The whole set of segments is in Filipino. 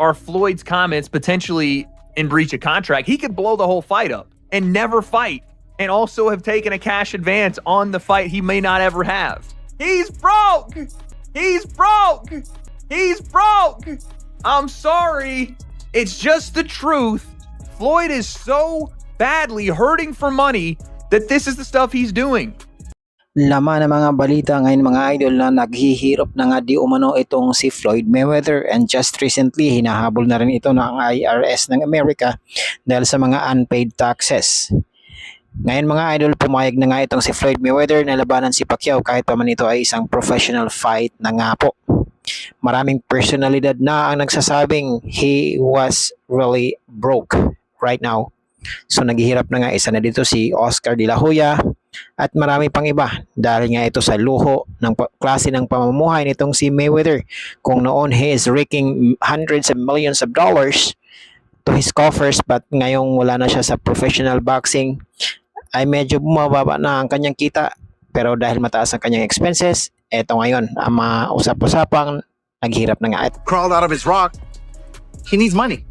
are Floyd's comments potentially in breach of contract, he could blow the whole fight up and never fight, and also have taken a cash advance on the fight he may not ever have. He's broke! He's broke! He's broke! I'm sorry. It's just the truth. Floyd is so badly hurting for money that this is the stuff he's doing. Laman ng mga balita ngayon mga idol na naghihirap na nga di umano itong si Floyd Mayweather, and just recently hinahabol na rin ito ng IRS ng Amerika dahil sa mga unpaid taxes. Ngayon mga idol, pumayag na nga itong si Floyd Mayweather na labanan si Pacquiao kahit pa man ito ay isang professional fight na nga po. Maraming personalidad na ang nagsasabing he was really broke right now. So naghihirap na nga, isa na dito si Oscar De La Hoya at marami pang iba dahil nga ito sa luho ng klase ng pamumuhay nitong si Mayweather. Kung noon he is raking hundreds of millions of dollars to his coffers, but ngayong wala na siya sa professional boxing ay medyo bumababa na ang kanyang kita, pero dahil mataas ang kanyang expenses, eto ngayon ang mga usap-usapang naghirap na nga. Crawled out of his rock. He needs money.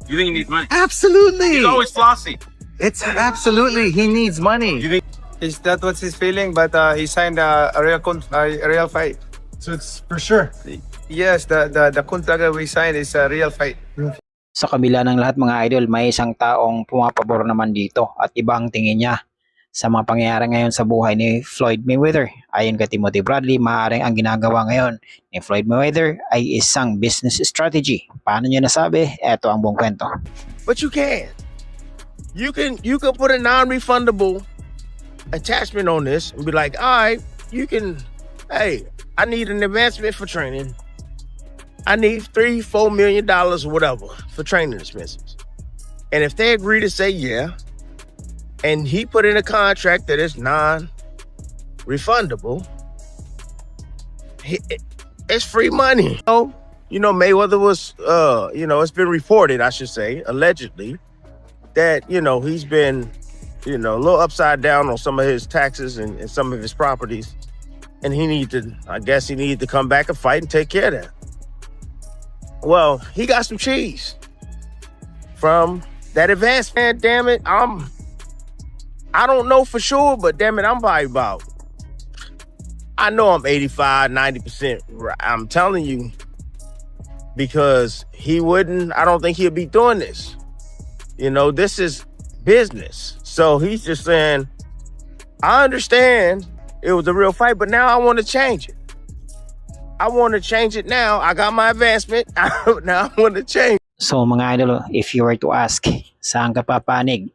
You think he needs money? Absolutely. He's always flossy. It's absolutely, he needs money. You think Is that what's his feeling? But he signed a real fight. So it's for sure. Yes, the contract that we signed is a real fight. Sa kabila ng lahat mga idol, may isang taong pumapabor naman dito at ibang tingin niya sa mga pangyayari ngayon sa buhay ni Floyd Mayweather. Ayon kay Timothy Bradley, maaaring ang ginagawa ngayon ni Floyd Mayweather ay isang business strategy. Paano niya nasabi? Eto ang buong kwento. But you can. You can put a non-refundable attachment on this and be like, all right, hey, I need an advancement for training. I need $3-4 million or whatever for training expenses. And if they agree to say yeah, and he put in a contract that is non-refundable, it's free money. You know, Mayweather was, it's been reported, I should say, allegedly, that, he's been, a little upside down on some of his taxes and some of his properties. And he needed to come back and fight and take care of that. Well, he got some cheese from that advance, man. Damn it, I don't know for sure, but damn it, I'm probably about, I know I'm 85, 90%. I'm telling you, because I don't think he'll be doing this. This is business. So he's just saying, I understand it was a real fight, but now I want to change it. I want to change it now. I got my advancement. Now I want to change. So mga idol, if you were to ask, saan ka papanig?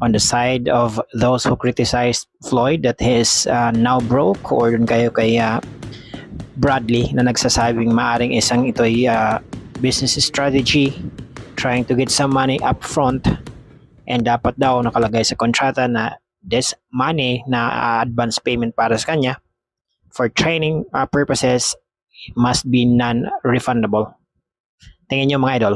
On the side of those who criticized Floyd that he is now broke, or dun kayo kay Bradley na nagsasabing maaring isang ito ay business strategy, trying to get some money up front, and dapat daw nakalagay sa kontrata na this money na advance payment para sa kanya for training purposes must be non-refundable. Tingin nyo mga idol.